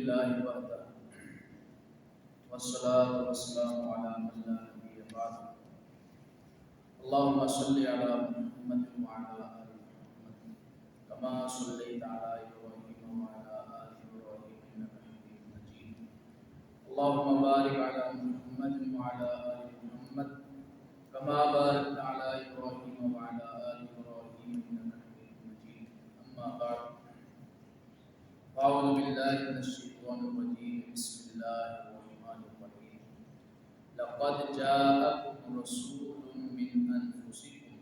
لله وحده والصلاة والسلام على من لا نبي بعد. اللهم صل على محمد وعلى آل محمد كما صليت على إبراهيم وعلى آل إبراهيم إنك حميد مجيد. اللهم بارك على محمد وعلى آل محمد كما باركت على إبراهيم وعلى آل إبراهيم إنك حميد مجيد. أما بعد، أعوذ بالله من الشيطان الرجيم. بسم الله الرحمن الرحيم. لقد جاءكم رسول من أنفسكم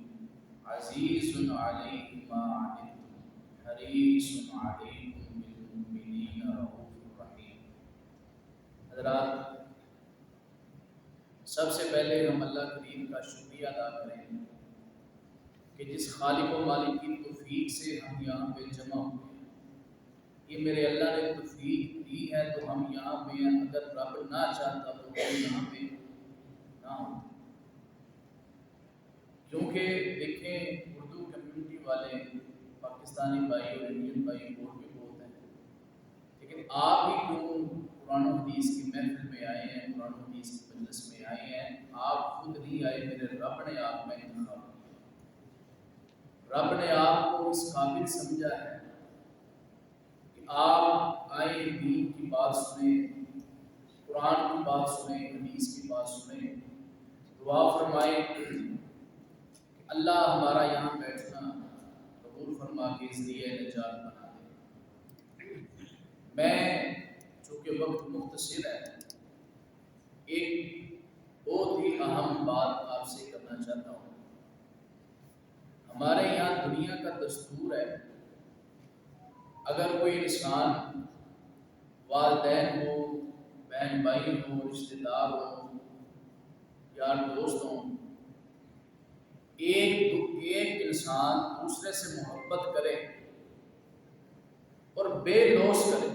عزيز عليه ما عنتم حريص عليكم بالمؤمنين رؤوف رحيم. حضرات، سب سے پہلے ہم اللہ کریم کا شکریہ ادا کریں کہ جس خالق و مالک کی توفیق سے ہم یہاں پہ جمع ہوئے. یہ میرے اللہ نے توفیق دی ہے تو ہم یہاں پہ ہیں. اگر رب نہ چاہتا تو ہم یہاں پہ نہ ہوتے. کیونکہ دیکھیں، اردو کمیونٹی والے پاکستانی بھائی اور انڈین بھائی اور بھی بہت ہیں، لیکن آپ ہی کیوں قرآن و حدیث کی محفل میں آئے ہیں، قرآن و حدیث کی مجلس میں آئے ہیں؟ آپ خود نہیں آئے، میرے رب نے آپ میں انتخاب کیا. رب نے آپ کو اس قابل سمجھا ہے کہ آپ آئیں، دین کی بات سنیں، قرآن کی بات سنیں، حدیث کی بات سنیں. دعا فرمائیں کہ اللہ ہمارا یہاں بیٹھنا قبول فرما کے ذریعہ نجات بنا دے. میں چونکہ وقت مختصر ہے، ایک بہت ہی اہم بات آپ سے کرنا چاہتا ہوں. ہمارے یہاں دنیا کا دستور ہے، اگر کوئی انسان، والدین ہو، بہن بھائی ہو، رشتہ دار ہو، یار دوست ہوں، ایک انسان دوسرے سے محبت کرے اور بے لوث کرے،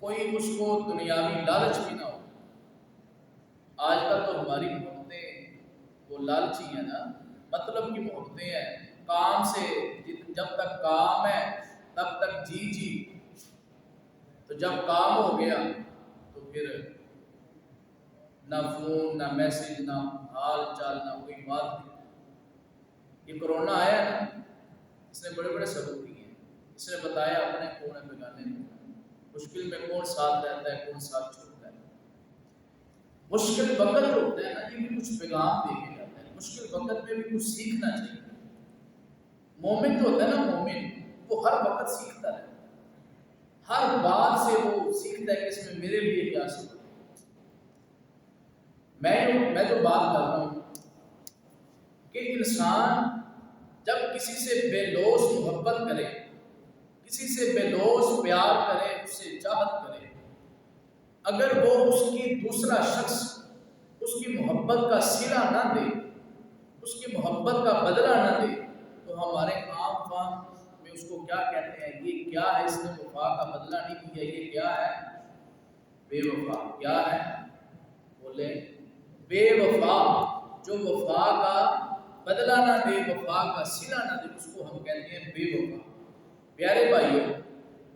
کوئی اس کو دنیاوی لالچ بھی نہ ہو. آج کل تو ہماری محبتیں وہ لالچی ہیں نا، مطلب کی محبتیں ہیں. کام سے جب تک کام ہے تب تک جی، تو جب کام ہو گیا تو پھر نہ فون، نہ میسج، نہ حال چال، نہ کوئی بات نہیں. یہ کرونا آیا نا، اس نے بڑے بڑے سبق دیے ہیں. اس نے بتایا اپنے کون ہے بگانے میں، مشکل میں کون ساتھ رہتا ہے، کون ساتھ چھوڑتا ہے. مشکل وقت جو ہوتا ہے نا، یہ بھی کچھ پیغام دے کے جاتا ہے. مشکل وقت میں بھی کچھ سیکھنا چاہیے. مومن جو ہوتا ہے نا، مومن وہ ہر وقت سیکھتا ہے، ہر بات سے وہ سیکھتا ہے کہ اس میں میرے لیے کیا سیکھتا ہے. میں جو بات کر رہا ہوں کہ انسان جب کسی سے بے لوث محبت کرے، کسی سے بے لوث پیار کرے، اس سے چاہت کرے، اگر وہ اس کی دوسرا شخص اس کی محبت کا صلہ نہ دے، اس کی محبت کا بدلہ نہ دے، تو ہمارے عام فہم میں اس کو کیا کہتے ہیں؟ یہ کیا ہے؟ اس نے وفا کا بدلہ نہیں دیا، یہ کیا ہے؟ بے وفا. کیا ہے؟ بولے بے وفا. جو وفا کا بدلہ نہ دے، وفا کا صلہ نہ دے، اس کو ہم کہتے ہیں بے وفا. پیارے بھائیو،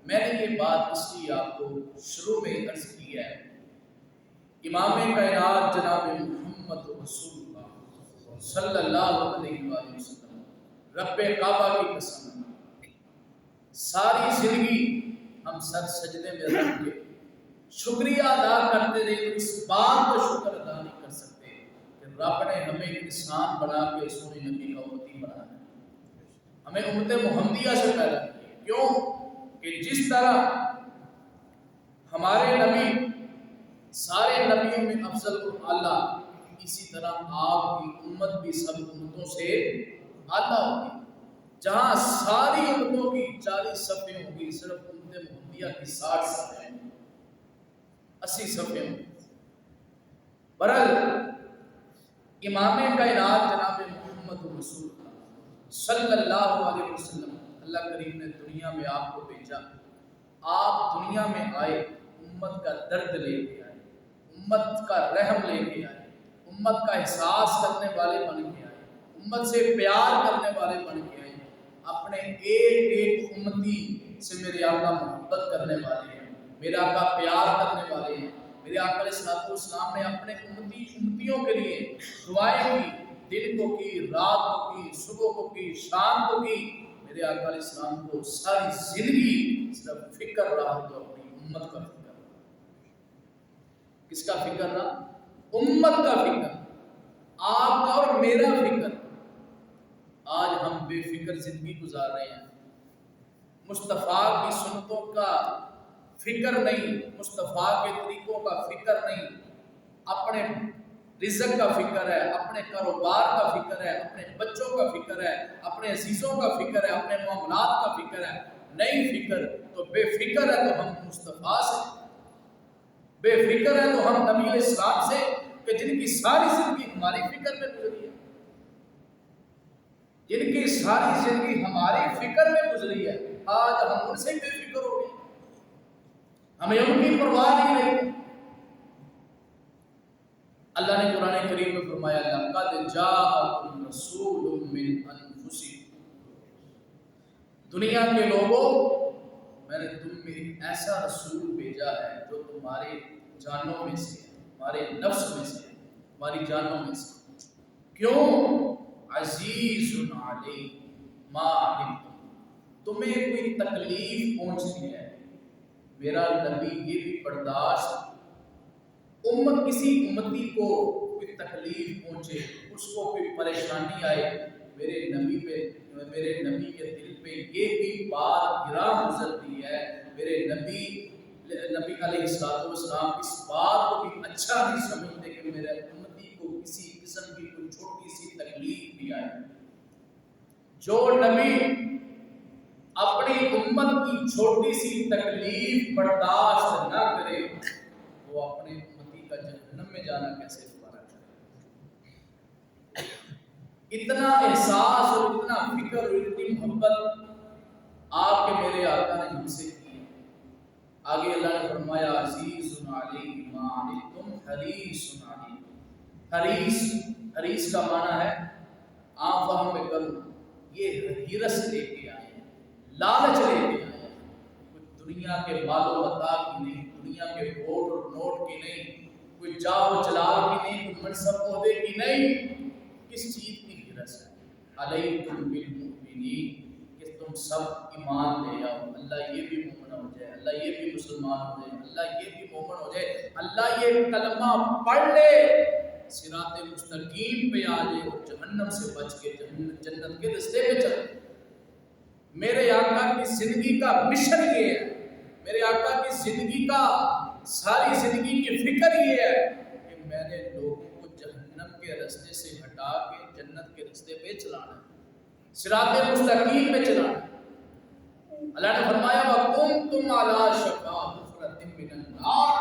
میں نے یہ بات اس لیے آپ کو شروع میں عرض کی ہے. امام کائنات جناب محمد رسول اللہ صلی اللہ علیہ وآلہ وسلم، رب کعبہ کی قسم، ساری زندگی ہم سر سجدے میں رکھ کے شکریہ ادا کرتے رہے تو اس بات کو شکر ادا نہیں کر سکتے کہ رب نے ہمیں انسان بنا کے سونے نبی کا امتی بنایا ہے، ہمیں امت محمدیہ سے پیدا کیا. کیوں کہ جس طرح ہمارے نبی سارے نبیوں میں افضل و اعلیٰ، اسی طرح آپ کی امت بھی سب امتوں سے اعلیٰ ہوگی. جہاں ساری امتوں کی 40 صفحے ہوں گی، صرف امت محمدیہ کی 60 صفحے ہوں گی، 80 صفحے ہوں گی. برحال امام کائنات جناب محمد رسول اللہ صلی اللہ علیہ وسلم، اللہ کریم نے دنیا میں آپ کو بھیجا. آپ دنیا میں آئے، امت کا درد لے کے آئے، امت کا رحم لے کے آئے، امت کا احساس کرنے والے بن کے آئے، امت سے پیار کرنے والے بن کے آئے. اپنے ایک امتی سے میرے آقا محمد محبت کرنے والے ہیں، میرے آقا پیار کرنے والے ہیں۔ میرے آقا علیہ الصلوۃ والسلام نے اپنے امتیوں کے لیے دعائیں کی، دن کو کی، رات کو کی، صبح کو کی، شام کو کی۔ میرے آقا علیہ السلام کو ساری زندگی صرف فکر رہا تو اپنی امت کا فکر رہا۔ کس کا فکر رہا؟ امت کا فکر، آپ کا اور میرا فکر۔ آج ہم بے فکر زندگی گزار رہے ہیں، مصطفیٰ کی سنتوں کا فکر نہیں، مصطفیٰ کے طریقوں کا فکر نہیں، اپنے رزق کا فکر ہے، اپنے کاروبار کا فکر ہے، اپنے بچوں کا فکر ہے، اپنے عزیزوں کا فکر ہے، اپنے معاملات کا فکر ہے۔ نہیں فکر تو بے فکر ہے تو ہم مصطفیٰ سے، بے فکر ہے تو ہم نبی علیہ السلام سے کہ جن کی ساری زندگی ہماری فکر میں گزری ہے، جن کی ساری زندگی ہماری فکر میں گزری ہے، آج ہم ان سے بے فکر ہو گئے، ہمیں ان کی پرواہ نہیں رہی۔ اللہ نے قرآن کریم میں فرمایا لَقَدْ جَاءَكُمْ رَسُولٌ مِّنْ أَنفُسِكُمْ، دنیا کے لوگوں میں نے تم میں ایک ایسا رسول بھیجا ہے جو تمہارے جانوں میں سے ہے، تمہارے نفس میں سے ہے، تمہاری جانوں میں سے۔ کیوں؟ عزیز علیہ ما عنتم، تمہیں کوئی تکلیف پہنچتی ہے، میرا نبی یہ بھی برداشت، کسی امتی کو کوئی تکلیف پہنچے، اس کو کوئی پریشانی آئے، میرے نبی کے دل پہ یہ بھی بات گراں گزرتی ہے، میرے نبی علیہ الصلوۃ والسلام اس بات کو بھی اچھا نہیں سمجھتے کہ میرے امتی کو کسی قسم کی کوئی چھوٹی سی تکلیف بھی آئے۔ جو نبی اپنی امت کی چھوٹی سی تکلیف برداشت نہ کرے، وہ اپنے امتی کا جہنم میں جانا کیسے گوارا کرے؟ اتنا احساس اور اتنا فکر اور اتنی محبت آپ کے میرے آقا نے ہم سے کی ہے۔ آگے اللہ نے فرمایا عزیز علیہ ما عنتم حریص علیکم۔ حریص کا معنی ہے، عام فہم میں کروں، یہ حیرت لے کے آئے ہیں، لالچ لے کے آئے ہیں، کوئی دنیا کے مال و متاع کی نہیں، دنیا کے ووٹ اور نوٹ کی نہیں، کوئی جاہ و جلال کی نہیں، کوئی منصب عہدے کی نہیں۔ کس چیز کی حیرت ہے؟ علیکم بالمؤمنین، کہ تم سب ایمان لے آؤ، اللہ یہ بھی مومن ہو جائے، اللہ یہ بھی مسلمان ہو جائے، اللہ یہ بھی مومن ہو جائے، اللہ یہ کلمہ پڑھ لے، صراط مستقیم پہ آ جائے اور جہنم سے بچ کے جنت کے راستے پہ چلے۔ میرے آقا کی زندگی کا مشن یہ ہے، میرے آقا کی زندگی کا ساری زندگی کی فکر یہ ہے کہ میں نے لوگوں کو جہنم کے راستے سے ہٹا کے جنت کے راستے پہ چلانا ہے، صراط مستقیم پہ چلانا ہے۔ اللہ نے فرمایا وَكُنْتُمْ عَلَىٰ شَفَا حُفْرَةٍ مِّنَ النَّارِ،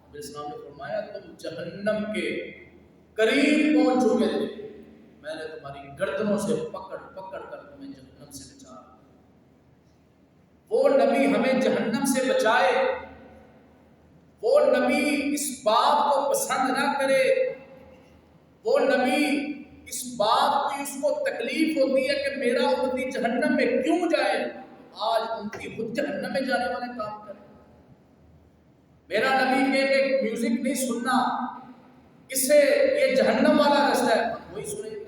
نبی اسلام نے فرمایا تم جہنم کے قریب پہنچ چکے تھے، میں نے تمہاری گردنوں سے پکڑ کر تمہیں جہنم سے بچایا۔ وہ نبی ہمیں جہنم سے بچائے، وہ نبی اس بات کو پسند نہ کرے، وہ نبی اس بات کی اس کو تکلیف ہوتی ہے کہ میرا امتی جہنم میں کیوں جائے، آج امتی خود جہنم میں جانے والے کام کرے۔ میرا نبی کہ ایک میوزک نہیں سننا، اس سے یہ جہنم والا راستہ ہے، ہم وہی سنیں گے۔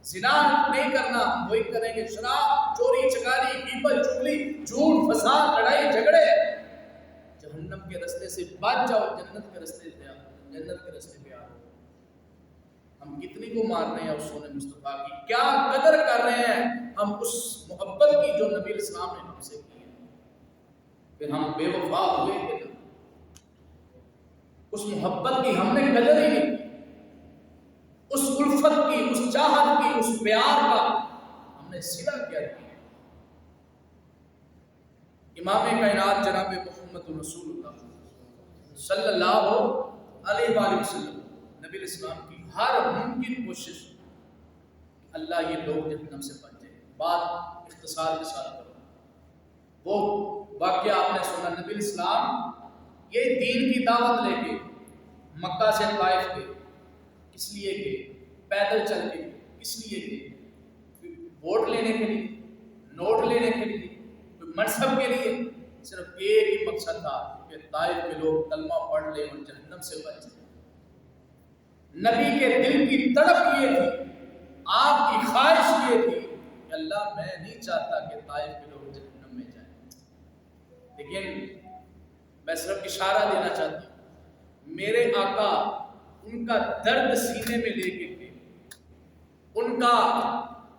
زنا نہیں کرنا، ہم وہی کریں گے۔ شراب، چوری چکاری، غیبت، چغلی، جھوٹ، فساد، لڑائی جھگڑے، جہنم کے راستے سے بچ جاؤ، جنت کے راستے پہ آ۔ ہم کتنی کو مار رہے ہیں رسول مصطفیٰ کی، کیا قدر کر رہے ہیں ہم اس محبت کی جو نبی علیہ السلام نے ہم سے کی ہے، پھر ہم بے وفا ہوئے کہ نہیں؟ اس محبت کی ہم نے قدر ہی نہیں کی، اس الفت کی، اس چاہت کی، اس پیار کا ہم نے صلہ کیا دیا۔ امام کائنات جناب محمد رسول اللہ صلی اللہ علیہ وآلہ وسلم، نبی علیہ السلام کی ہر ممکن کوشش اللہ یہ لوگ جہنم سے بچ جائے۔ بات اختصار کے ساتھ کروں، وہ واقعہ آپ نے سنا، نبی علیہ السلام یہ دین کی دعوت لے کے مکہ سے طائف گئے، کس لیے گئے؟ پیدل چل کے، کس لیے گئے؟ ووٹ لینے کے لیے، نوٹ لینے کے لیے، کوئی منصب کے لیے؟ صرف ایک ہی مقصد تھا کہ طائف کے لوگ کلمہ پڑھ لیں اور جہنم سے بچ جائیں۔ نبی کے دل کی تڑپ یہ تھی، آپ کی خواہش یہ تھی کہ اللہ میں نہیں چاہتا کہ طائف کے لوگ جہنم میں جائیں۔ لیکن میں صرف اشارہ دینا چاہتا ہوں، میرے آقا ان کا درد سینے میں لے کے گئے، ان کا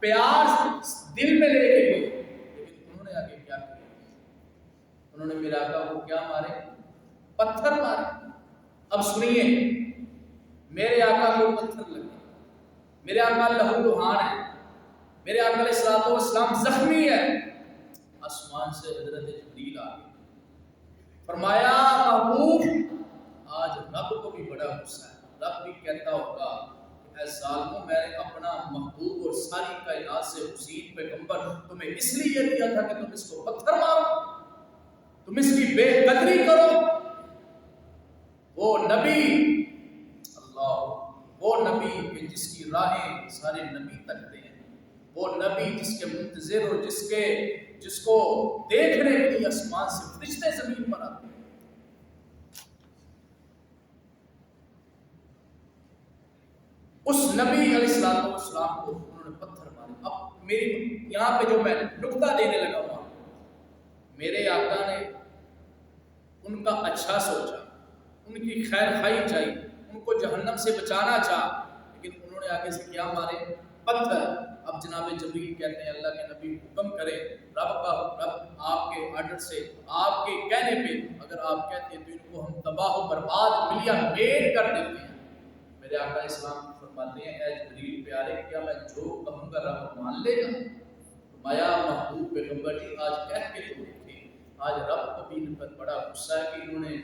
پیاس دل میں لے کے گئے، لیکن انہوں نے آگے کیا کیا؟ انہوں نے میرے آقا کو کیا مارے؟ پتھر مارے۔ اب سنیے، میرے آقا کو پتھر لگے، میرے آقا لہو لہان ہے، میرے آقا علیہ الصلوۃ والسلام زخمی ہے۔ آسمان سے حضرت جبریل آ گئے، فرمایا محبوب آج رب کو بھی بڑا غصہ ہے۔ رب بھی کہتا ہوگا اے ظالموں، میں نے اپنا محبوب اور ساری کائنات سے حسین پیغمبر تمہیں اس لیے دیا تھا کہ تم اس کو پتھر مارو، تم اس کی بے قدری کرو۔ وہ نبی، اللہ، وہ نبی کہ جس کی راہیں سارے نبی تکتے ہیں، وہ نبی جس کے منتظر اور جس کو دیکھنے کے لیے آسمان سے فرشتے زمین پر آتے ہیں۔ اس نبی علیہ السلام کو انہوں نے پتھر مارے۔ اب میری یہاں پہ جو میں نقطہ دینے لگا ہوں، میرے آقا نے ان کا اچھا سوچا، ان کی خیر خواہی چاہی، ان کو جہنم سے بچانا چاہا، لیکن انہوں نے آگے سے کیا مارے؟ پتھر۔ اب جناب جبریل کہتے ہیں اللہ کے نبی حکم کرے، رب آپ کے آرڈر سے، آپ کے کہنے پہ اگر آپ کہتے ہیں تو ان کو ہم تباہ و برباد ملیا میٹ کر دیتے ہیں۔ میرے آقا اسلام فرماتے ہیں اے جبریل پیارے، کیا میں جو کہوں گا رب مان لے گا؟ فرمایا محبوب پیغمبر جی آج کہہ کے تو دیکھیں، آج رب کو بھی ان پر بڑا غصہ ہے کہ انہوں نے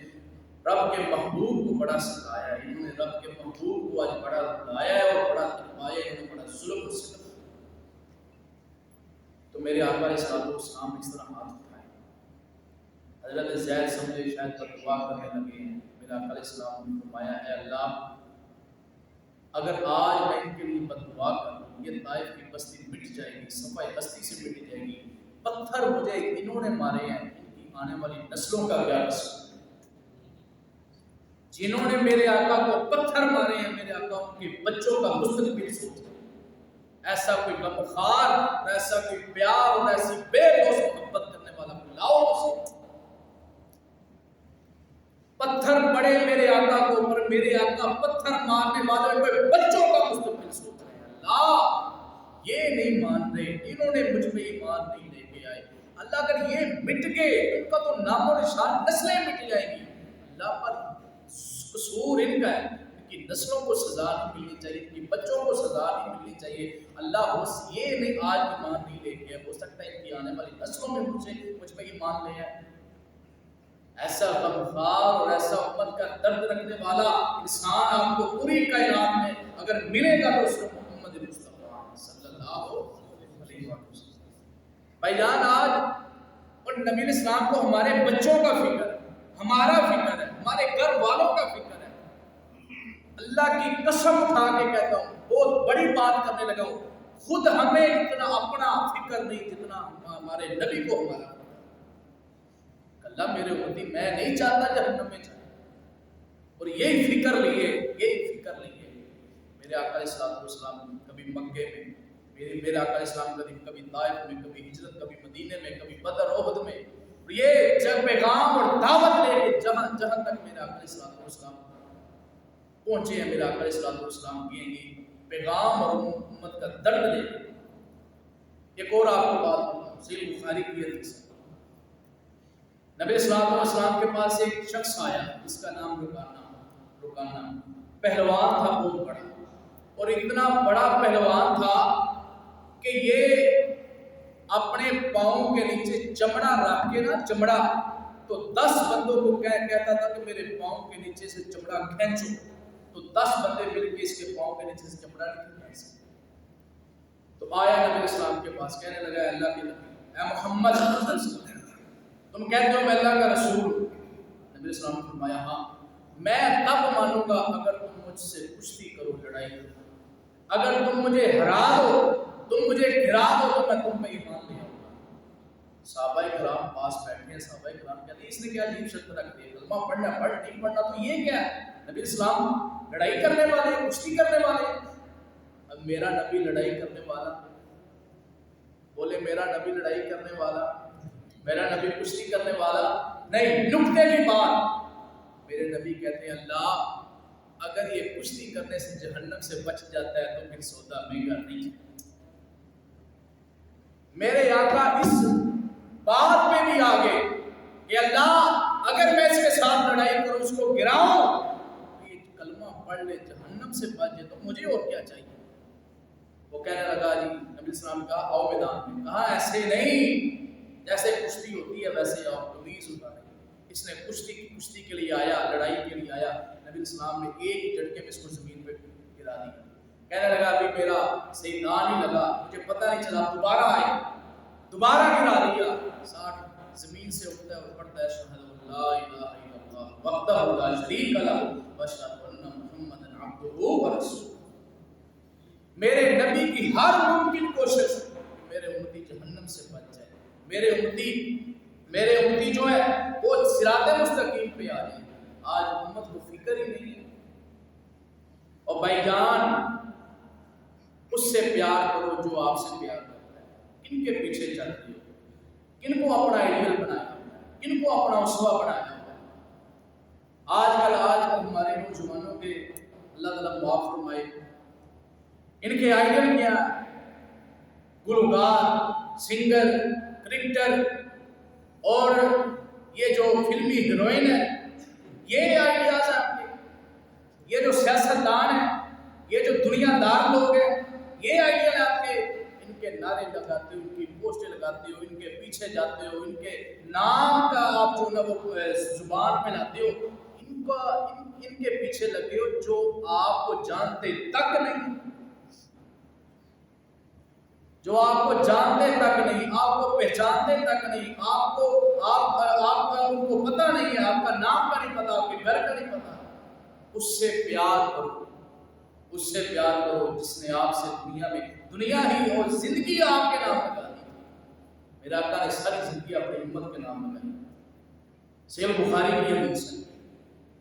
رب کے محبوب کو بڑا ستایا ہے، انہوں نے رب کے محبوب کو آج بڑا رلایا ہے اور بڑا تڑپایا ہے، انہوں نے بڑا ظلم و ستم۔ تو میرے آقا علیہ السلام اس طرح ہاتھ اٹھائے، حضرت زید سمجھے شاید پر دعا کرنے لگے ہیں۔ میرے آقا علیہ السلام نے فرمایا اے اللہ، اگر آج میں ان کے لیے بددعا کروں یہ طائف کی بستی مٹ جائے گی، صفحہ بستی سے مٹ جائے گی۔ پتھر مجھے انہوں نے مارے ہیں، ان کی آنے والی نسلوں کا کیا قصور؟ جنہوں نے میرے آقا کو پتھر مارے ہیں، میرے آقا ان کے بچوں کا مستقبل سوچا۔ ایسا کوئی غمخوار، ایسا کوئی پیار اور ایسی بے لوث محبت کرنے والا لاؤ اسے۔ پتھر پڑے میرے آقا کو، پر میرے آقا پتھر مارنے والے کوئی بچوں کا مستقبل سوچ رہے ہیں۔ اللہ یہ نہیں مان رہے، انہوں نے مجھ میں ایمان نہیں لے کے آئے۔ اللہ اگر یہ مٹ گئے ان کا تو نام و نشان، نسلیں مٹ جائیں گی۔ اللہ پر قصور ان کا ہے، ان کی نسلوں کو سزا نہیں ملنی چاہیے، ان کے بچوں کو سزا نہیں ملنی چاہیے۔ اللہ بس یہ نہیں آج ایمان نہیں لے کے، ہو سکتا ہے ان کی آنے والی نسلوں میں مجھ میں ایمان لے آئے۔ ایسا غمخوار اور ایسا امت کا درد رکھنے والا انسان آپ کو پوری کائنات میں اگر ملے گا تو صرف محمد مصطفیٰ صلی اللہ علیہ وسلم۔ بھائی جان آج اور نبی اسلام کو ہمارے بچوں کا فکر ہے، ہمارا فکر ہے، ہمارے گھر والوں کا فکر ہے۔ اللہ کی قسم اٹھا کے کہتا ہوں، بہت بڑی بات کرنے لگا ہوں، خود ہمیں اتنا اپنا فکر نہیں جتنا ہمارے نبی کو ہمارا۔ اللہ میرے امتی میں نہیں چاہتا جہنم میں جائے، اور یہی فکر لیے میرے آقا علیہ السلام کبھی مکے میں، میرے آقا علیہ السلام کبھی طائف میں، کبھی ہجرت، کبھی مدینے میں، کبھی بدر احد میں، اور یہ جب پیغام اور دعوت لے کے جہاں تک میرے آقا علیہ السلام پہنچے ہیں، میرے آقا علیہ السلام یہ پیغام اور امت کا درد لے کے۔ ایک اور آپ کو بات بتاؤں، صحیح بخاری کی حدیث ہے، نبی صلی اللہ علیہ وسلم کے پاس ایک شخص آیا جس کا نام رکانہ پہلوان تھا، بہت بڑا، اور اتنا بڑا پہلوان تھا کہ یہ اپنے پاؤں کے نیچے چمڑا رکھ کے نا، چمڑا تو 10 بندوں کو کہتا تھا کہ میرے پاؤں کے نیچے سے چمڑا کھینچو، تو 10 بندے مل کے اس کے پاؤں کے نیچے سے چمڑا نہیں کھینچ سکتے۔ تو آیا نبی اسلام کے پاس، کہنے لگا اللہ کے نبی، اے محمد صلی اللہ علیہ وسلم، تم کہتے ہو میں اللہ کا رسول۔ نبی اسلام نے فرمایا ہاں، میں تب مانوں گا اگر تم مجھ سے کشتی کرو، لڑائی کرو، اگر تم مجھے ہرا دو، تم مجھے گرا دو تو میں تم پہ ایمان لے آؤں گا۔ صحابہ کرام پاس بیٹھے ہیں، صحابہ کرام کہتے ہیں اس نے کیا عجیب شرط رکھ دی، کلمہ پڑھنا پڑھ، نہیں پڑھنا تو یہ کیا ہے؟ نبی اسلام لڑائی کرنے والے، کشتی کرنے والے۔ اب میرا نبی لڑائی کرنے والا، بولے میرا نبی لڑائی کرنے والا، میرا نبی کشتی کرنے والا نہیں۔ نکتے کی بات، میرے نبی کہتے ہیں اللہ اگر یہ کشتی کرنے سے جہنم سے بچ جاتا ہے تو پھر سودا مہنگا نہیں ہے۔ میرے آقا اس بات میں بھی آگے کہ اللہ اگر میں اس کے ساتھ لڑائی کروں، اس کو گراؤں، یہ کلمہ پڑھ لے جہنم سے بچ جائے تو مجھے اور کیا چاہیے؟ وہ کہنے لگا جی نبی السلام کہا آؤ میدان میں، کہا ایسے نہیں، جیسے کشتی ہوتی ہے ویسے آؤ، تمیز اتارے۔ اس نے کشتی کے لیے آیا، لڑائی کے لیے آیا، نبی السلام نے ایک جھٹکے میں اس کو زمین پہ گرا دیا۔ کہنے لگا ابھی میرا صحیح نہ نہیں لگا، مجھے پتہ نہیں چلا، دوبارہ آئے، دوبارہ گرا دیا۔ 60 زمین سے اٹھتا ہے اور پڑھتا ہے اشہد لا الہ الا اللہ وحدہ لا شریک لہ واشہد ان محمدا عبدہ ورسولہ۔ میرے نبی کی ہر ممکن کوشش میرے امتی جہنم سے بچ جائے، میرے امتی جو ہے وہ صراط مستقیم پہ آ جائے۔ آج امت کو فکر ہی نہیں ہے۔ اور بھائی جان اس سے پیار کرو جو آپ سے پیار کرتا ہے۔ کن کے پیچھے چل رہی ہو؟ کن کو اپنا آئیڈیل بنایا ہوا ہے؟ کن کو اپنا اسوہ بنایا ہوا ہے؟ آج کل ہمارے نوجوانوں کے اللہ تعالیٰ معاف فرمائے، ان کے آئیڈیل کیا ہے؟ گلوکار، سنگر، کرکٹر اور یہ جو فلمی ہیروئن ہے، یہ آئیڈیاز ہیں آپ کے؟ یہ جو سیاستدان ہیں، یہ جو دنیا دار لوگ ہیں، یہ آئیڈیل ہے آپ کے؟ ان کے نعرے لگاتے ہو، ان کی پوسٹیں لگاتے ہو، ان کے پیچھے جاتے ہو، ان کے نام کا آپ جو نا وہ زبان پہ لاتے ہو، ان کے پیچھے لگے ہو جو آپ کو جانتے تک نہیں، جو آپ کو جانتے تک نہیں، آپ کو پہچانتے تک نہیں، آپ کا ان کو پتہ نہیں ہے، آپ کا نام کا نہیں پتا، آپ کے گھر کا نہیں پتا۔ اس سے پیار کرو، اس سے پیار کرو جس نے آپ سے دنیا ہی اور زندگی آپ کے نام لگا دی۔ میرا آقا نے ساری زندگی اپنی امت کے نام لگائی۔ صحیح بخاری کی حدیث ہے،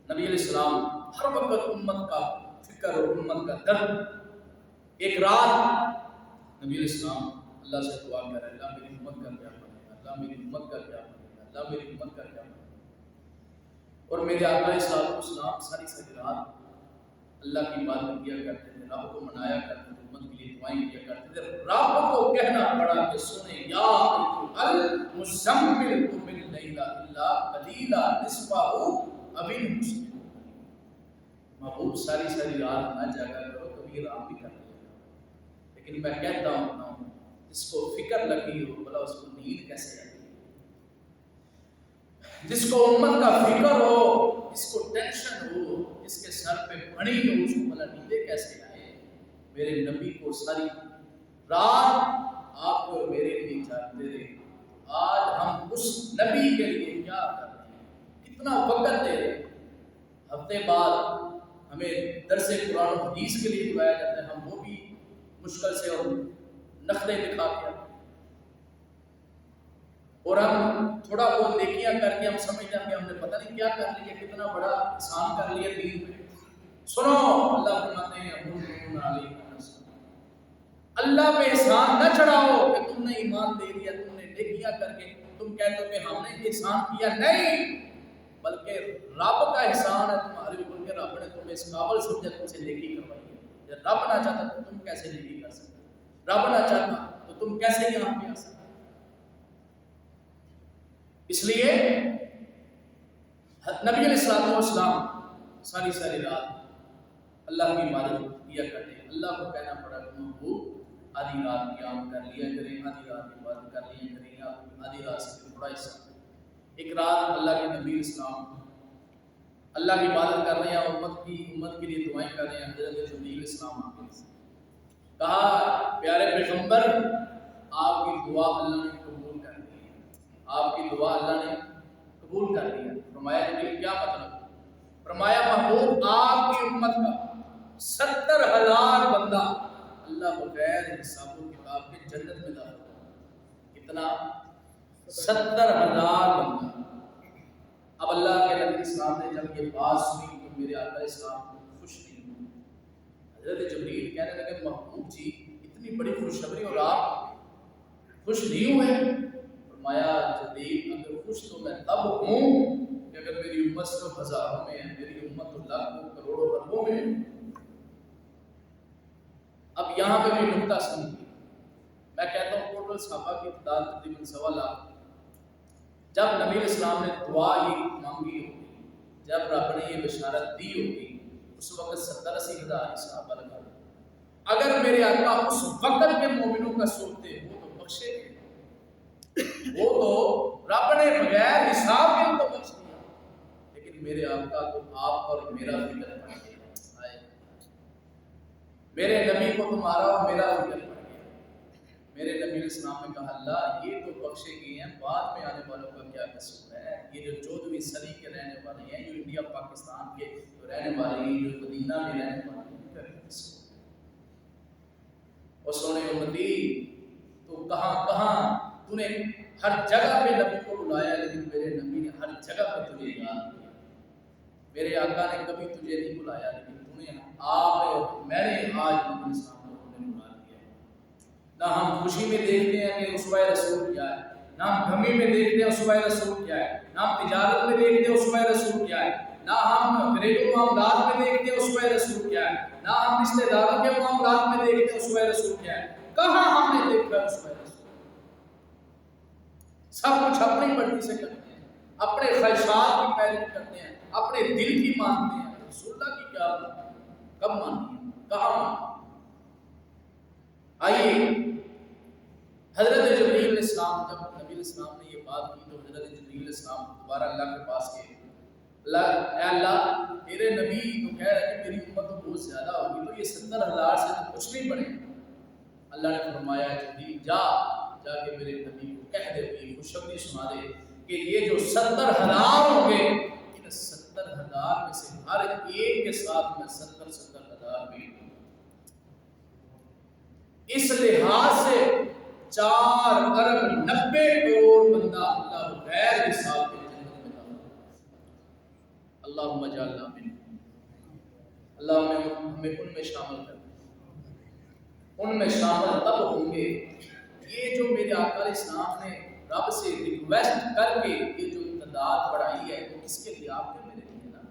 نبی علیہ السلام ہر وقت امت کا فکر اور امت کا درد۔ ایک رات نبی علیہ السلام اللہ سے دعا کر رہے ہیں، اللہ میری امت کا کیا بنے گا، اللہ میری امت کا کیا بنے گا، اللہ میری امت کا کیا بنے گا۔ اور میرے آقا علیہ السلام ساری رات اللہ کی عبادت کیا کرتے تھے، رب کو منایا کرتے تھے، امت کے لیے دعائیں کیا کرتے تھے۔ رب کو کہنا پڑا کہ سنے یا المزمل قم اللیل الا قلیلا نصفہ او انقص منہ۔ محبوب ساری رات نہ جاگا کرو، کبھی آرام بھی کر لیا، لیکن میں کہتا ہوں جس کو فکر لگی ہو بھلا اس کو نیند کیسے آئے؟ جس کو امت کا فکر ہو، جس کو ٹینشن ہو، جس کے سر پہ بڑی ہو، اس کو بھلا نیندیں کیسے آئے؟ میرے نبی کو ساری رات آپ کو میرے لیے جاگتے رہے۔ آج ہم اس نبی کے لیے کیا کرتے ہیں؟ کتنا وقت دے رہے ہیں؟ ہفتے بعد ہمیں درس قرآن و حدیث کے لیے بلایا جاتا ہے، ہم وہ بھی مشکل سے اور نخرے دکھا کے، اور ہم تھوڑا بہت نیکیاں کر کے ہم سمجھتے ہیں کہ ہم نے پتہ نہیں کیا کر لیا، کتنا بڑا احسان کر لیا دین پہ۔ سنو اللہ فرماتے ہیں اللہ پہ احسان نہ چڑھاؤ کہ تم نے ایمان دے دیا، تم نے نیکیاں کر کے تم کہتے ہو کہ ہم نے احسان کیا، نہیں، بلکہ رب کا احسان ہے تمہارے اوپر کہ رب نے تمہیں اس قابل سمجھا تم سے نیکی کروائی ہے۔ جب رب نہ چاہتا تو تم کیسے نیکی کر سکتے؟ رب نہ چاہتا تو تم کیسے یہاں پہ آ سکتے؟ اس لیے نبی علیہ السلام ساری رات اللہ کی عبادت کیا کرتے ہیں۔ اللہ کو کہنا پڑا کہ محبوب آدھی رات قیام کر لیا کریں، آدھی رات عبادت کر لیا کریں، یا آدھی رات سے تھوڑا حصہ۔ ایک رات اللہ کے نبی السلام اللہ کی عبادت کر رہے ہیں، امت کے لیے دعائیں کر رہے ہیں۔ حضرت نبی علیہ السلام آ کے کہا پیارے پیغمبر آپ کی دعا اللہ نے قبول کر لی ہے، آپ کی دعا اللہ نے قبول کر لی ہے۔ فرمایا جبریل کیا مطلب؟ فرمایا محبوب آپ کی امت کا 70,000 بندہ اللہ بغیر حساب و کتاب کے جنت میں داخل ہوگا۔ کتنا؟ 70,000 بندہ۔ اب اللہ کے نبی اسلام نے جب یہ بات سنی تو میرے آقا اسلام خوش نہیں ہوئے۔ حضرت جبریل کہنے لگے محبوب جی اتنی بڑی خوشخبری اور آپ خوش نہیں ہوئے؟ فرمایا جبریل اگر خوش تو میں تب ہوں کہ اگر میری امت صرف ہزاروں میں ہے، میری امت تو لاکھوں کروڑوں اربوں میں ہے۔ اب یہاں پہ بھی نکتہ سمجھیے، میں کہتا ہوں ٹوٹل صحابہ کی تعداد تقریباً 1.25 لاکھ۔ جب نبی اسلام نے دعا یہ مانگی ہوگی، جب رب نے یہ بشارت دی ہوگی، اس وقت 70-80 ہزار صحابہ لگا۔ اگر میرے آقا اس وقت کے مومنوں کا سوچتے وہ تو بخشے گے، وہ تو رب نے بغیر حساب کے ان کو بخش دیا، لیکن میرے آقا کو آپ اور میرا فکر پڑ گیا، میرے نبی کو تمہارا اور میرا فکر پڑ گیا۔ میرے نبی علیہ السلام نے کہا اللہ یہ تو بخشے گئے ہیں، بعد میں آنے والوں کا کیا قصور ہے؟ یہ جو 14ویں صدی کے رہنے والے ہیں، جو انڈیا پاکستان کے جو رہنے والے ہیں، جو مدینہ میں رہنے والے ہیں، کیا قصور ہے؟ اور سونے امتی تو کہاں کہاں تو نے ہر جگہ پہ نبی کو بلایا، لیکن میرے نبی نے ہر جگہ پہ تجھے یاد کیا۔ میرے آقا نے کبھی تجھے نہیں بلایا، لیکن تو نے آپ میں نے آج نبی صاحب کو بلا دیا۔ نہ ہم خوشی میں دیکھتے ہیں کہ اسوہ رسول کیا ہے، نہ ہم غمی میں دیکھتے ہیں اسوہ رسول کیا ہے، نہ ہم تجارت میں دیکھتے ہیں اسوہ رسول کیا ہے، نہ ہم گھریلو معاملات میں دیکھتے ہیں اسوہ رسول کیا ہے، نہ ہم رشتہ داروں کے معاملات میں دیکھتے ہیں اسوہ رسول کیا ہے۔ کہاں ہم نے دیکھا اسوہ رسول؟ سب کچھ اپنی مرضی سے کرتے ہیں، اپنے خواہشات کی پیروی کرتے ہیں، اپنے دل کی مانتے ہیں۔ رسول اللہ کی کیا کب مانتی ہے، کہاں مانتی؟ آئیے حضرت جبریل علیہ السلام، جب نبی علیہ السلام نے یہ بات کی تو حضرت جبریل علیہ السلام دوبارہ اللہ کے پاس گئے۔ اے اللہ تیرے نبی تو کہہ رہے کہ میری امت تو بہت زیادہ ہوگی، تو یہ 70,000 سے تو کچھ نہیں بنے۔ اللہ نے فرمایا جبریل جا کے میرے نبی کو کہہ دے، میری خوشخبری سنا دے کہ یہ جو 70,000 ہوں گے، ان 70,000 میں سے ہر ایک کے ساتھ میں 70,000 بھی ہوں۔ اس لحاظ سے 4,90,00,000,000 بندہ اللہ بغیر حساب کے جنت میں داخل ہوگا۔ اللہم اجعلنا منہم، اللہ ہمیں ان میں شامل کر، ان میں شامل تب ہوں گے۔ یہ جو میرے آقا علیہ السلام نے رب سے ریکویسٹ کر کے یہ جو تعداد بڑھائی ہے وہ کس کے لیے؟ آپ کے میرے لیے نا۔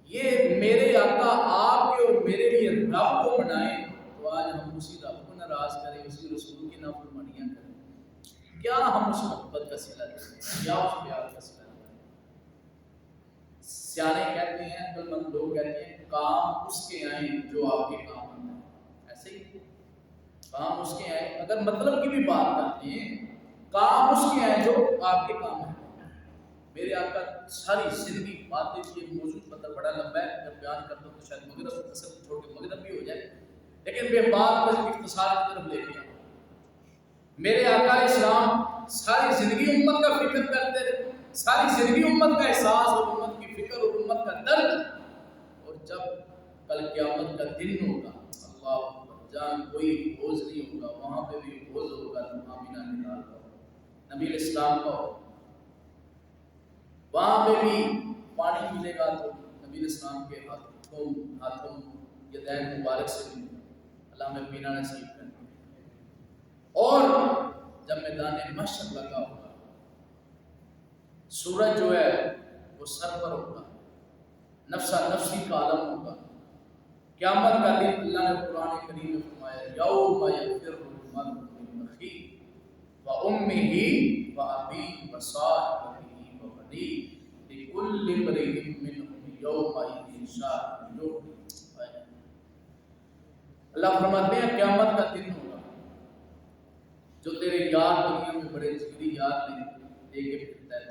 یہ میرے آقا آپ کے اور میرے لیے رب کو بنائیں تو آج ہم اسی رب کو ناراض کریں، اسی رسول کی نافرمانیاں کریں؟ کیا ہم اس محبت کا صلہ دیں، کیا اس پیار کا صلہ دیں؟ سیانے کہتے ہیں، عقل مند لوگ کہتے ہیں کام اس کے آئیں جو آپ کے کام آتا ہے۔ ایسے ہی کام اس کے آئیں، اگر مطلب کی بھی بات کرتے ہیں، کام اس کے آئیں جو آپ کے کام ہیں۔ میرے آقا ساری زندگی باتیں، یہ موضوع مطلب بڑا لمبا ہے، اگر بیان کر دو تو شاید مغرب تصل چھوڑ کے مغرب بھی ہو جائے، لیکن میں بات کو اختصار کی طرف لے کے آؤں۔ میرے آقا علیہ السلام ساری زندگی امت کا فکر کرتے رہے، ساری زندگی امت کا احساس اور امت کی فکر اور امت کا درد، اور جب کل قیامت کا دن ہوگا، اللہ جان کوئی بوجھ نہیں ہوگا، وہاں پہ بھی بوجھ ہوگا، آمینہ نکال کا نبی علیہ السلام کا ہوگا، وہاں پہ بھی پانی ملے گا تو نبی علیہ السلام کے ہاتھوں یدین مبارک سے بھی اللہ ہمیں پینا نصیب کرے۔ اور جب میدان محشر لگا ہوگا، سورج جو ہے وہ سر پر ہوگا، نفسا نفسی کا عالم ہوگا، قیامت کا دن اللہ نے قرآن کریم میں فرمایا یوم یفر المرء من اخیہ وامہ وابیہ وصاحبتہ وبنیہ لکل امرئ منہم یومئذ شأن یغنیہ۔ اللہ فرماتے ہیں قیامت کا دن ہوگا، جو تیرے یار دنیا میں بڑے جگری یار نے لے کے پھرتا ہے،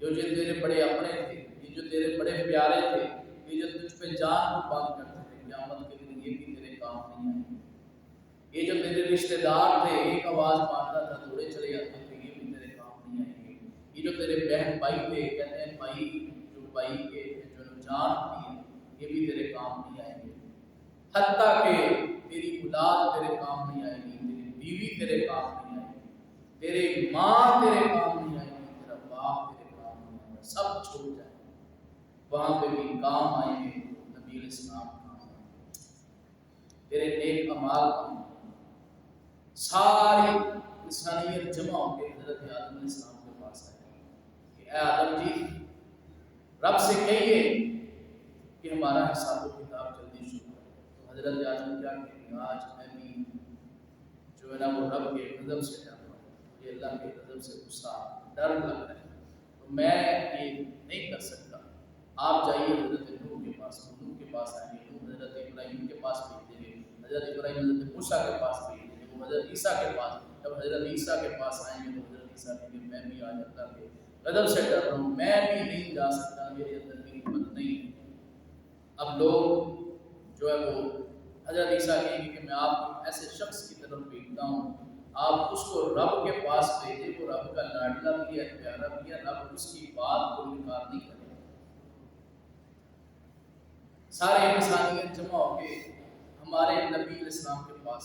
جو تیرے بڑے اپنے تھے، یہ جو تیرے بڑے پیارے تھے، یہ جو تجھ پہ جان کو باندھ کرتے تھے، قیامت کے دن یہ بھی تیرے کام نہیں آئیں گے۔ یہ جو تیرے رشتہ دار تھے، ایک آواز مارتا تھا دوڑے چلے جاتے تھے، یہ بھی تیرے کام نہیں آئیں گے۔ یہ جو تیرے بہن بھائی تھے، کہتے ہیں بھائی جو بھائی کے جو جان ہوتی ہے، یہ بھی تیرے کام نہیں آئیں گے۔ حتیٰ کہ تیری اولاد تیرے کام نہیں آئے گی، تیری بیوی تیرے کام نہیں آئے گی، تیری ماں تیرے کام نہیں آئے گی، تیرا باپ تیرے کام نہیں آئے گا، سب چھوٹ جائے گا، وہاں پہ بھی کام آئیں گے نبی علیہ السلام کام آئیں گے، تیرے نیک اعمال کام آئیں گے۔ ساری انسانیت جمع ہو کے حضرت آدم علیہ السلام کے پاس آئے کہ اے آدم جی، رب سے کہیے کہ ہمارا حساب و کتاب جلدی شروع کرے۔ تو حضرت آدم کیا کہیں گے، آج میں بھی جو ہے نا وہ رب کے غضب سے ڈر رہا ہوں، مجھے اللہ کے غضب سے غصہ ڈر لگ رہا ہے، تو میں یہ نہیں کر سکتا۔ آپ جائیے حضرت نوح کے پاس، نوح کے پاس آئیں گے، نوح حضرت ابراہیم کے پاس بھیج دیں گے، حضرت ابراہیم حضرت موسیٰ کے پاس بھیج دیں گے، وہ حضرت عیسیٰ کے پاس، جب حضرت عیسیٰ کے پاس آئیں گے تو حضرت عیسیٰ کہیں گے میں بھی آج اللہ کے غضب سے ڈر رہا ہوں، میں بھی نہیں جا سکتا، میرے اندر بھی ہمت نہیں ہے۔ اب لوگ جو ہے وہ حضرت عیسیٰ کہیں گے کہ میں آپ کو ایسے شخص کی طرف بھیجتا ہوں، آپ اس کو رب کے پاس بھیجیں، وہ رب کا لاڈلا بھی ہے، پیارا بھی ہے، رب اس کی بات کو انکار نہیں کرے۔ سارے انسانیت جمع ہو کے ہمارے نبی علیہ السلام کے پاس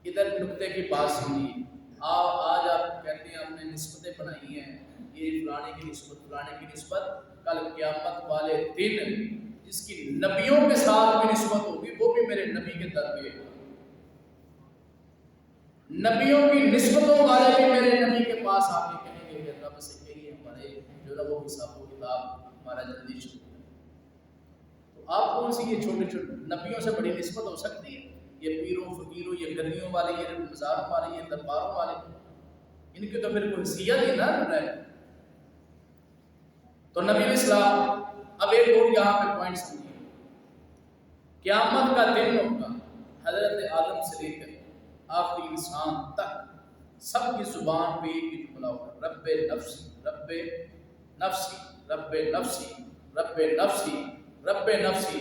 ادھر نقطے کی بات سنیے۔ آج آپ کہتے ہیں ہم نے نسبتیں بنائی ہیں، یہ فلانے کی نسبت فلانے کی نسبت، کل قیامت والے دن جس کی نبیوں کے ساتھ بھی نسبت ہوگی وہ بھی میرے نبی کے در پہ ہوگا، نبیوں کی نسبتوں والے بھی میرے نبی کے پاس آ کے کہیں گے کہ رب سے کہیے ہمارے جو ہے وہ حساب و کتاب ہمارا جلدی شروع ہے۔ تو آپ کون سی یہ چھوٹے چھوٹے نبیوں سے بڑی نسبت ہو سکتی ہے؟ یہ پیروں فقیروں، یہ گلیوں والے، یہ مزاروں والے، یہ درباروں والے، ان کی تو پھر کوئی حیثیت ہی نہ رہے۔ تو نبی الاسلام اب ایک اور یہاں پہ پوائنٹ سمجھیے، قیامت کا دن ہوگا، حضرت آدم سے لے کر آخری انسان تک سب کی زبان پہ ایک ہی جملہ ہوگا، رب نفسی رب نفسی رب نفسی رب نفسی رب نفسی۔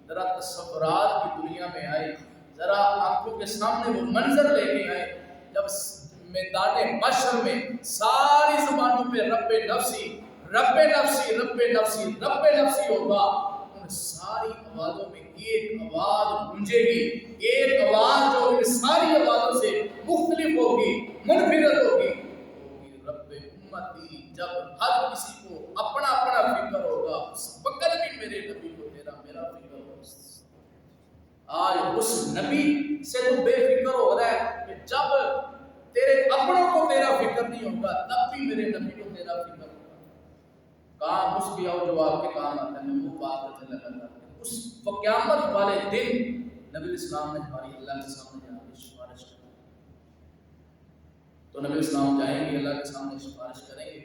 ذرا تصورات کی دنیا میں آئے، ذرا آنکھوں کے سامنے وہ منظر لے کے آئے جب میدان محشر میں ساری زبانوں پہ رب نفسی رب نفسی رب نفسی رب نفسی ہوگا، ان ساری آوازوں میں ایک آواز گونجے گی، ایک آواز جو ان ساری آوازوں سے مختلف ہوگی، منفرد ہوگی، رب امتی۔ جب ہر کسی کو اپنا اپنا فکر ہوگا، اس وقت بھی میرے نبی کو تیرا میرا فکر ہوگا۔ آج اس نبی سے تو بے فکر ہو رہا ہے کہ جب تیرے اپنوں کو تیرا فکر نہیں ہوگا تب بھی میرے نبی کو تیرا فکر ہوگا۔ کام اس بھی آؤ جو آپ کے کام آتا ہے، میں وہ بات کرنے لگا تھا۔ اس قیامت والے دن نبی اسلام نے ہماری اللہ کے سامنے جا کے سفارش کی، تو نبی اسلام جائیں گے اللہ کے سامنے سفارش کریں گے،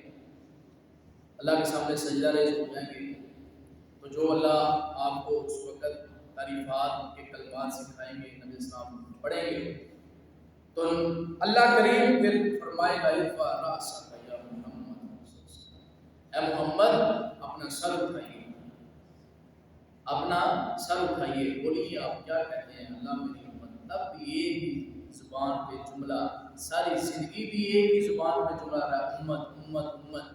اللہ کے سامنے سجدہ ریز ہو جائیں گے، تو جو اللہ آپ کو اس وقت تعریفات کے کلمات سکھائیں گے، نبی اسلام پڑھیں گے، تو اللہ کریم پھر فرمائے گا ارفع رأسک یا محمد، اے محمد اپنا سر اٹھائیے، اپنا سر اٹھائیے، بولیے آپ کیا کہتے ہیں اللہ میری امت۔ تب بھی ایک ہی زبان پہ جملہ، ساری زندگی بھی ایک ہی زبان پہ جملہ رہا، امت امت امت،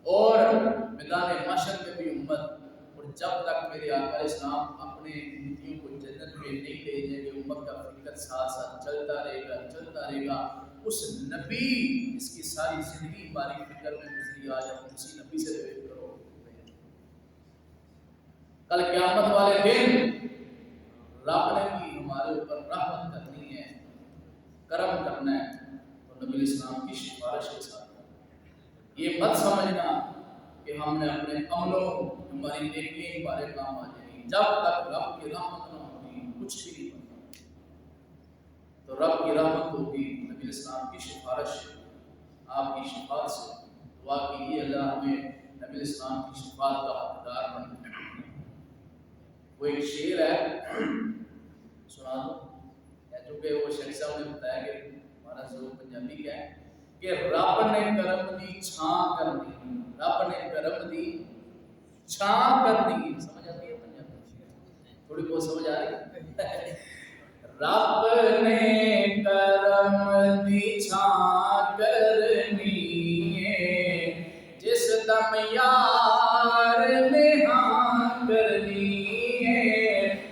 اور میدان محشر میں بھی امت، اور جب تک میرے آقا اسلام اپنے امتیوں کو جنت میں نہیں لے جائیں گے، امت کا فکر ساتھ ساتھ چلتا رہے گا چلتا رہے گا۔ اس نبی اس کی ساری زندگی ہماری فکر میں گزری، آج ہم اسی نبی سے بے فکر ہو گئے۔ کل قیامت والے دن رب نے بھی ہمارے اوپر رحمت کرنی ہے، کرم کرنا ہے، تو نبی اسلام کی سفارش کے ساتھ یہ مت سمجھنا کہ ہم نے اپنے عملوں ہماری نیکیاں ہمارے کام آ جائیں گی، جب تک رب کی رحمت نہ ہوگی کچھ بھی نہیں بنتا۔ تو رب کی رحمت ہوگی، نبی اسلام کی سفارش، آپ کی شفاعت سے دعا کیجیے اللہ ہمیں نبی اسلام کی شفاعت کا حقدار بنائے۔ وہ ایک شعر ہے، سنا دو، چونکہ وہ شیخ صاحب نے بتایا کہ ہمارا ضرور پنجابی کیا ہے کہ رب نے کرم دی چھاں کر دی، رب نے کرم دی چھاں کر دی۔ سمجھ آتی ہے پنجابی؟ تھوڑی بہت سمجھ آ رہی ہے؟ رب نے کرم دی چھاں کرنی ہے، جس دم یار نے ہاں کرنی ہے،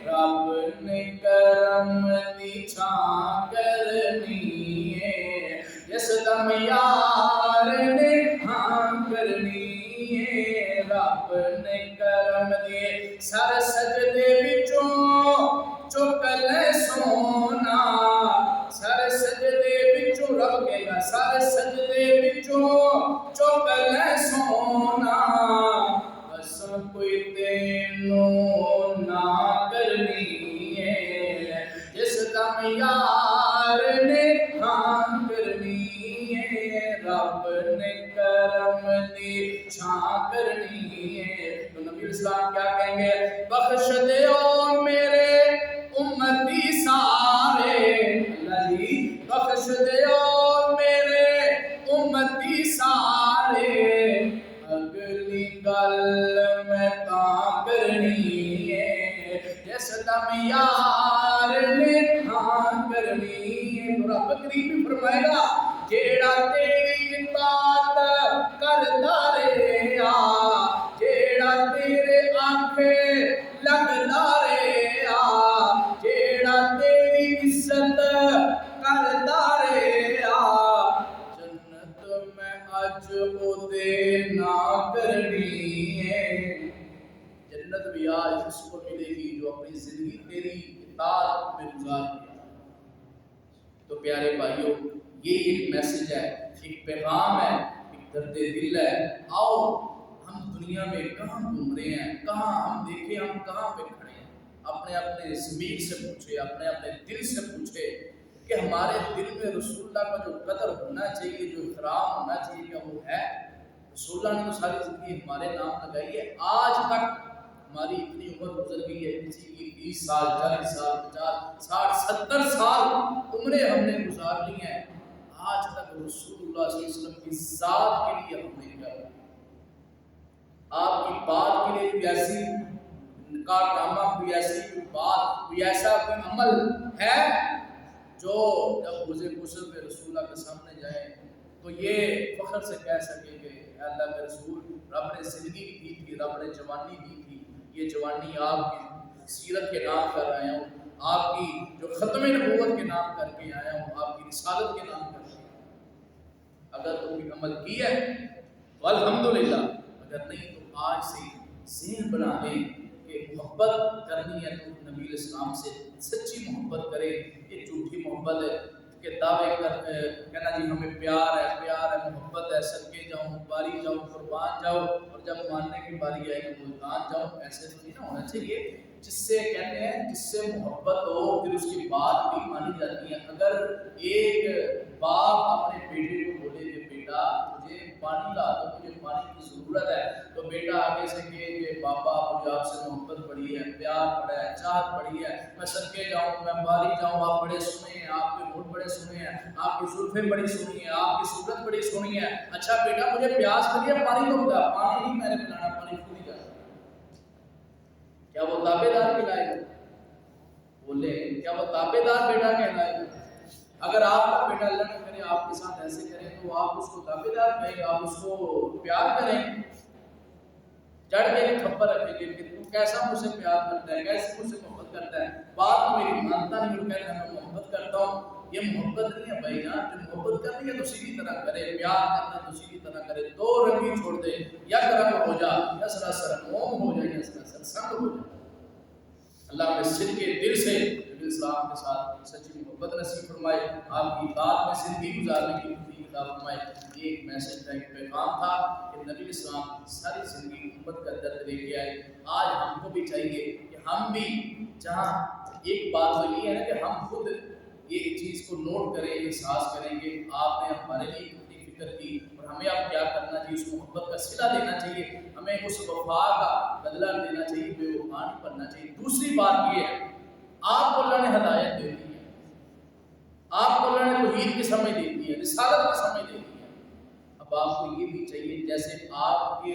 رب نے کرم کرم دی چھاں کرنی ہے، جس دم یار نے ہاں کرنی ہے، رب نے کرم دے سر سجدے وچوں چک لے سونا، سر سجدے وچوں رب کہے گا سر سجدے وچوں چک لے سونا، قسم کوئی تینوں نہ کرنی ہے، جس دم یار نے ہاں کرنی ہے، رب نے کرم دی چھاں کرنی ہے۔ تو نبی اسلام کیا کہیں گے؟ بخش دیو میرے امتی سارے، اللہ جی بخش دیو میرے امتی سارے، اگلی گل میں تاں کرنی ہے، جس دم یار نے ہاں کرنی ہے۔ تو رب کریم بھی فرمائے گا جیڑا تیری اطاعت کردا رہیا، جیڑا تیرے آنکھے لگدا رہیا، جیڑا تیری عزت کردا رہیا، جنت میں اج او دے نہ کرنی ہے۔ جنت بھی آج اس کو ملے گی جو اپنی زندگی تیری اطاعت میں گزار دیا۔ تو پیارے بھائیوں، یہ ایک میسج ہے، ایک پیغام ہے، ایک درد دل ہے۔ آؤ ہم دنیا میں کہاں گھوم رہے ہیں، کہاں ہم دیکھیں ہم کہاں پہ کھڑے ہیں، اپنے اپنے ضمیر سے پوچھے، اپنے اپنے دل سے پوچھے کہ ہمارے دل میں رسول اللہ کا جو قدر ہونا چاہیے، جو احترام ہونا چاہیے، کیا وہ ہے؟ رسول اللہ نے تو ساری زندگی ہمارے نام لگائی ہے، آج تک ہماری اتنی عمر گزر گئی ہے، کسی کی 30 سال 40 سال 50 60 70 سال عمریں ہم نے گزار لی ہیں، آج تک رسول اللہ صلی اللہ علیہ وسلم کی ذات کے لیے ہم نے کیا، آپ کی بات کے لیے کوئی ایسی کارنامہ، کوئی ایسی کوئی بات، کوئی ایسا کوئی عمل ہے جو جب روزے غسل میں رسول اللہ کے سامنے جائے تو یہ فخر سے کہہ سکے کہ اے اللہ کے رسول، رب نے زندگی دی تھی، رب نے جوانی دی تھی، یہ جوانی آپ کی سیرت کے نام کر آیا ہوں، آپ کی جو ختم نبوت کے نام کر کے آیا ہوں، آپ کی رسالت کے نام کر کے آیا ہوں۔ اگر تو کوئی عمل کی ہے تو الحمدللہ، اگر نہیں تو آج سے ذہن بنا لیں کہ محبت کرنی ہے تو نبی علیہ السلام سے سچی محبت کرے۔ یہ جھوٹی محبت ہے کہ دعوے کہنا جی ہمیں پیار ہے محبت ہے، صدقے جاؤں، باری جاؤں، قربان جاؤ، اور جب ماننے کی باری آئے گی ملتان جاؤ، ایسے تو نہیں نہ ہونا چاہیے۔ جس سے کہتے ہیں جس سے محبت ہو پھر اس کی بات بھی مانی جاتی ہے۔ اگر ایک باپ اپنے بیٹے کو بولے کہ بیٹا مجھے پانی لا دو، مجھے پانی کی ضرورت ہے، تو بیٹا آگے سے کہے کہ بابا مجھے آپ سے محبت بڑی ہے، پیار بڑا ہے، چاہت بڑی ہے، میں صدقے جاؤں، میں باری جاؤں، آپ بڑے سنے ہیں، آپ کے ہونٹ بڑے سنے ہیں، آپ کی زلفیں بڑی سنی ہیں، آپ کی صورت بڑی سنی ہے، اچھا بیٹا مجھے پیاس لگی ہے، پانی دو گا، پانی نہیں میں نے پلانا، پانی خود ہی جانا۔ کیا وہ تابع دار کہلائے گا؟ بولے کیا وہ تابع دار بیٹا کہلائے گا؟ اگر آپ کا بیٹا اللہ نہ کرے آپ کے ساتھ ایسے کریں تو آپ اس کو تابع دار کہیں گے، آپ اس کو پیار کریں، جڑ کے تھپڑ رکھیں گے کہ تو کیسا مجھ سے پیار کرتا ہے، کیسے مجھ سے محبت کرتا ہے، بات میری مانتا نہیں، وہ کہتا ہے میں محبت کرتا ہوں۔ یہ محبت نہیں ہے بھائی جان، جو محبت کرنی ہے تو سیدھی طرح کرے، پیار کرنا تو سیدھی طرح کرے، دو رنگی چھوڑ دے، یا رنگ ہو جا، یا سراسر موم ہو جائے، یا سراسر سنگ ہو جائے۔ اللہ میں سن کے دل سے نبی اسلام کے ساتھ سچی محبت نصیب فرمائے، آپ کی بات میں زندگی گزارنے کی توفیق عطا فرمائے۔ یہ ایک میسج تھا، ایک پیغام تھا کہ نبی اسلام ساری زندگی امت کا درد لے کے آئے۔ آج ہم کو بھی چاہیے کہ ہم بھی جہاں ایک بات تو یہ ہے نا کہ ہم خود یہ چیز کو نوٹ کریں، احساس کریں کہ آپ نے ہمارے لیے کتنی فکر کی اور ہمیں اب کیا کرنا چاہیے، اس محبت کا صلہ دینا چاہیے، ہمیں اس وفا کا بدلہ دینا چاہیے، بے وفا نہیں بننا چاہیے۔ دوسری بات یہ ہے، آپ کو اللہ نے ہدایت دے دی ہے، آپ کو اللہ نے توحید کی سمجھ دے دی ہے، رسالت کی سمجھ دے دی ہے، اب آپ کو یہ بھی چاہیے جیسے آپ کے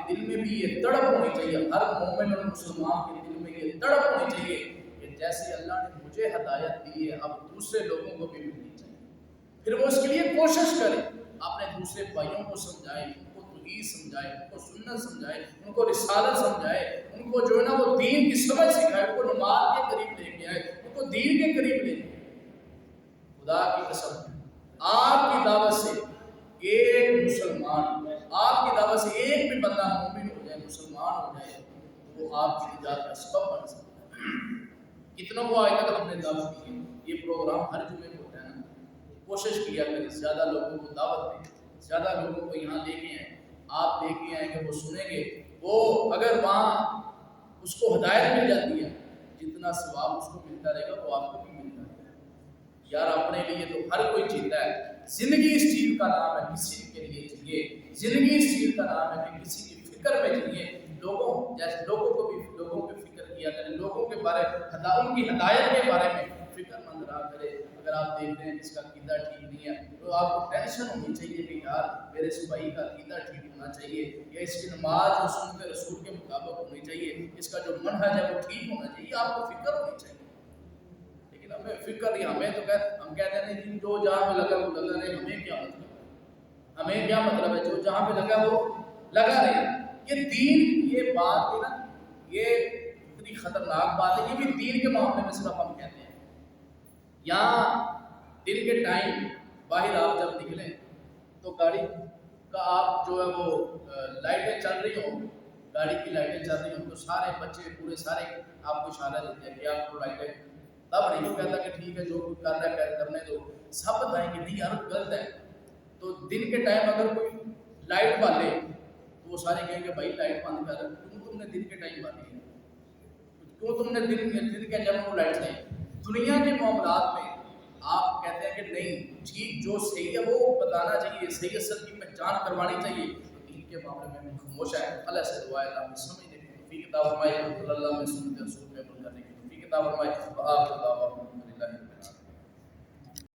دل میں بھی یہ تڑپ ہونی چاہیے، ہر مومن اور مسلمان کے دل میں یہ تڑپ ہونی چاہیے کہ جیسے اللہ نے مجھے ہدایت دی ہے اب دوسرے لوگوں کو بھی ملنی چاہیے۔ پھر وہ اس کے لیے کوشش کریں، اپنے دوسرے بھائیوں کو سمجھائیں، ان کو توحید سمجھائیں، ان کو سنت سمجھائیں، ان کو رسالت سمجھائیں، ان کو جو ہے نا وہ دین کی سمجھ سکھائیں، ان کو نماز کے قریب لے کے آئے، ان کو دین کے قریب لے کے خدا کی قسم آپ کی دعوت سے ایک مسلمان، آپ کی دعوت سے ایک بھی بندہ مومن ہو جائے، مسلمان ہو جائے، وہ آپ کی نجات کا سبب بن سکتا ہے۔ کتنوں کو آج تک ہم نے دعوت کی ہے، یہ پروگرام ہر جمعے کو ہوتا ہے نا، کوشش کیا کریں زیادہ لوگوں کو دعوت دیں، زیادہ لوگوں کو یہاں لے کے آئیں، آپ لے کے آئیں کہ وہ سنیں گے، وہ اگر وہاں اس کو ہدایت مل جاتی ہے، جتنا ثواب اس کو ملتا رہے گا وہ آپ کو بھی ملتا رہے گا۔ یار اپنے لیے تو ہر کوئی جیتا ہے، زندگی اس چیز کا نام ہے کسی کے لیے جیے، زندگی اس چیز کا نام ہے کہ کسی کی فکر میں جیے، لوگوں جیسے لوگوں کو بھی لوگوں کی فکر کیا کریں، لوگوں کے بارے ان کی ہدایت کے بارے میں فکر مند رہا کرے۔ اگر آپ دیکھ رہے ہیں اس کا عقیدہ ٹھیک نہیں ہے تو آپ کو ٹینشن ہونی چاہیے کہ یار میرے اس بھائی کا عقیدہ ٹھیک ہونا چاہیے، یا اس کی نماز جو سنت رسول کے مطابق ہونی چاہیے، اس کا جو منہج ہے وہ ٹھیک ہونا چاہیے، آپ کو فکر ہونی چاہیے۔ لیکن ہمیں فکر نہیں، ہمیں تو ہم کہتے ہیں جی جو جہاں پہ لگا وہ لگا رہے، ہمیں کیا مطلب ہے، ہمیں کیا مطلب ہے، جو جہاں پہ لگا وہ لگا رہے۔ یہ دین، یہ بات ہے نا، یہ اتنی خطرناک بات ہے، یہ بھی دین کے معاملے میں صرف ہم کہتے ہیں۔ یہاں دن کے ٹائم باہر آپ جب نکلیں تو گاڑی کا آپ جو ہے وہ لائٹیں چل رہی ہوں، گاڑی کی لائٹیں چل رہی ہوں تو سارے بچے پورے سارے آپ کو اشارہ دیتے ہیں کہ آپ کو لائٹیں، تب نہیں وہ کہتا کہ ٹھیک ہے جو کر رہا ہے کرنے دو، سب بتائیں کہ نہیں یار غلط ہے۔ تو دن کے ٹائم اگر کوئی لائٹ بالے تو وہ سارے کہیں کہ بھائی لائٹ بند کر، کیوں تم نے دن کے ٹائم بالی ہے، کیوں تم نے دن کے جب وہ لائٹ نہیں۔ دنیا کے معاملات میں آپ کہتے ہیں کہ نہیں ٹھیک جو صحیح ہے وہ بتانا چاہیے، صحیح اصل کی پہچان کروانی چاہیے، دین کے معاملے میں خاموش ہے۔ اللہ سے دعا ہے اللہ سمجھنے کی توفیق عطا فرمائے، اللہ میں سنت رسول پہ عمل کرنے کی توفیق عطا فرمائے۔